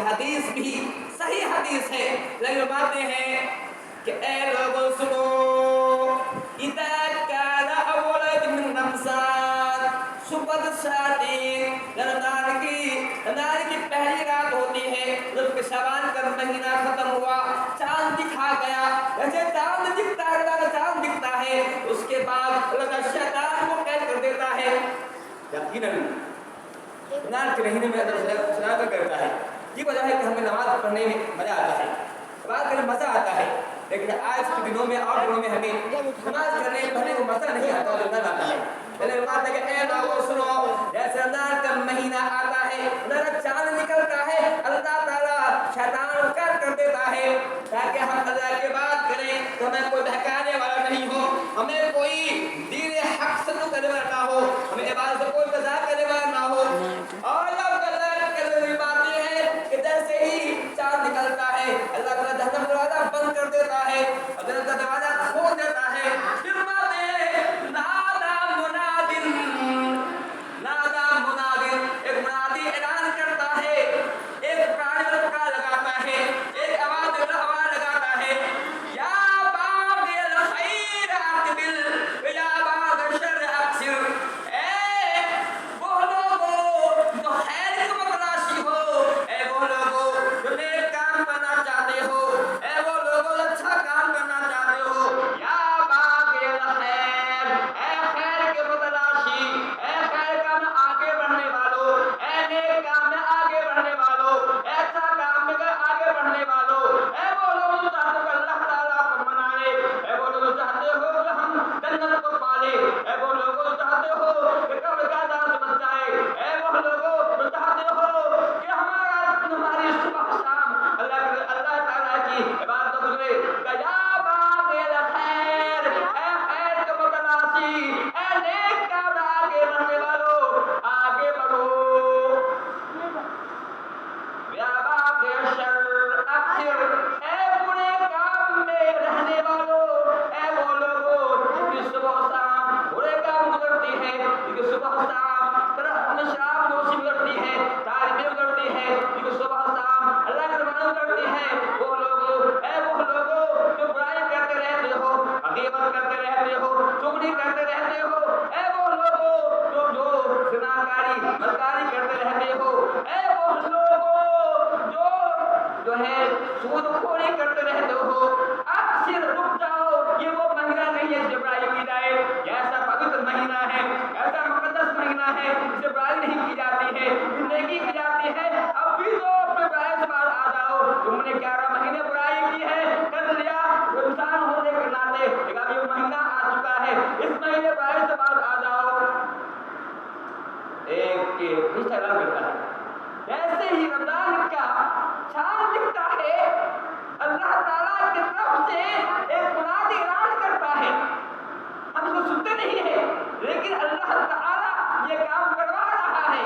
हदीस भी सही हदीस है, लेकिन बातें हैं कि ए लोगों सुनो, इदा काना अवलद मिन रमज़ान सुबह शादीन, रमज़ान की पहली रात होती है, जब शबान का महीना खत्म हुआ, चांद दिखा गया, जैसे चांद दिखता है, चांद दिखता है, उसके बाद अल्लाह शैतान को कैद कर देता है। यकीनन रमज़ान के महीने में अल्लाह करता है, ये वजह है कि हमें नमाज पढ़ने में मजा आता है, नमाज करने में मजा आता है, लेकिन आज के दिनों में और दिनों में हमें नमाज पढ़ने को मजा नहीं आता, जो आता है। पहले बात है कि ए लोगों सुनो, जैसे रमज़ान का महीना आता है, चांद निकलता है, अल्लाह ताला शैतान को कैद कर देता है, ताकि हम अल्लाह की बात करें तो हमें कोई बहकाने वाला नहीं हो, हमें कोई दीन हक से तो करने वाला ना हो, हमें इबादत से कोई मजाक करने वाला ना हो। और अल्लाह की बातें हैं कि जैसे ही चांद निकलता है, अल्लाह ताला जहन्नम का दरवाजा बंद कर देता है और जन्नत का दरवाजा खोल देता है। फिर बातें नादा मुनादिन, एक मुनादी ऐलान करता है, एक प्राणी का लगाता है, एक आवाज लगाता है, या बागिल खैर अक़बिल या बागिल शर अक़सिर, ए वो लोगों जो खैर की तलाशी हो, ए वो लोगों जो नेक काम करना चाहते हो, ए वो लोगों जो अच्छा काम करना चाहते हो, या बागिल खैर, ए खैर के तलाशी, ए खैर काम में आगे बढ़ने वालों, ए नेक काम में आगे बढ़ने वालों, ऐसा काम में आगे बढ़ने वालों, ए वो लोग जो चाहते हो अल्लाह ताला को मनाए, ए वो लोग जो चाहते हो कि हम जन्नत को पाले, ए वो लोग जो चाहते हो कि कब्र का अज़ाब से बच जाए, ए वो लोग जो चाहते हो कि हमारी सुबह शाम अल्लाह ताला की इबादत गुजरे, या बागिल खैर, ए खैर के मुतलाशी, ए नेक काम में आगे बढ़ने वालों, आगे बढ़ो, या बागिल शर अक़सिर, ए बुरे काम में रहने वालों, ए वो लोगों की सुबह शाम बुरे काम गुजरती है, क्योंकि सुबह शाम तरह शराब नोशी गुजरती है, तारीफें गुजरती है, क्योंकि सुबह शाम अल्लाह की फरमान गुजरती है, वो लोगों, ए वो लोगों जो बुराई करते रहते हो, गीबत करते रहते हो, चुगली करते रहते हो, ए वो लोगों जो ज़िनाकारी बदकारी करते रहते हो, ए वो लोगों जो है सूदखोरी करते रहते हो, अक्सर रुक जाओ, ये वो महीना नहीं है जिसे बुराई की जाए, ऐसा पवित्र महीना है, ऐसा मुकद्दस महीना है, जिसे बुराई नहीं की जाती है, नेकी की जाती है। अब भी तो अपने बुराई से बाहर आ जाओ, तुमने 11 महीने बुराई की है, कर लिया, इंसान होने के नाते अभी वो महीना आ चुका है, इस महीने बुराई से बाहर आ जाओ। एक इंस्टाग्राम करता है, जैसे ही रमजान का चांद दिखता है, अल्लाह ताला की तरफ से एक मुनादी ऐलान करता है, हम इसको सुनते नहीं है, लेकिन अल्लाह ताला ये काम करवा रहा है,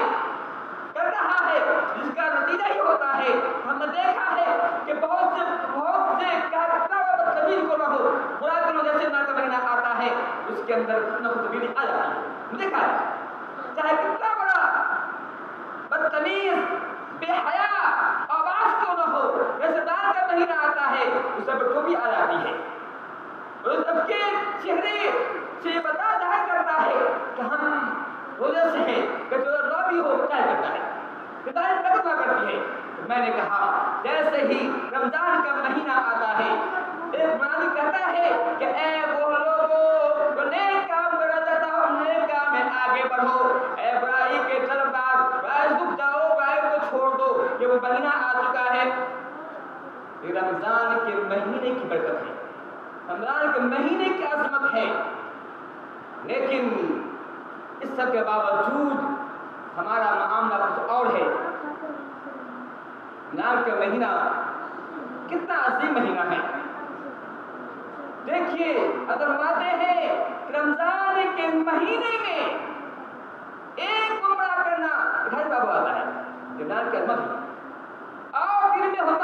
कर रहा है, जिसका नतीजा ही होता है, हमने देखा है कि बहुत से क्या तबदीली को ना हो, बुरा करो, जैसे ना का महीना आता है, उसके अंदर कुछ ना कुछ तब्दीली आ जाती है, देखा है, चाहे कितना बड़ा बदतमीज बेहया आवाज क्यों न हो, जैसे दान का महीना आता है, उस सब को भी आ जाती है, और सबके चेहरे से ये बता जाहिर करता है कि हम रोजे से हैं, कि जो रोबी हो क्या करता है, हिदायत तकवा करती है। तो मैंने कहा जैसे ही रमजान का महीना आता है, एक मुनादी कहता है कि ए वो लोगों जो नेक काम करना चाहता हो, नेक काम में आगे बढ़ो, ए बुराई के तरफदार, बुराई से रुक जाओ, बुराई को छोड़ दो, ये वो महीना आ चुका है। ये रमजान के महीने की बरकत है, रमजान के महीने की अजमत है, लेकिन इस सब के बावजूद हमारा मामला कुछ और है। रमजान का महीना कितना अजीम महीना है, देखिए, अगर बातें हैं रमजान के महीने में एक उम्रा करना, घर बाबू आता है, रमजान की अजमत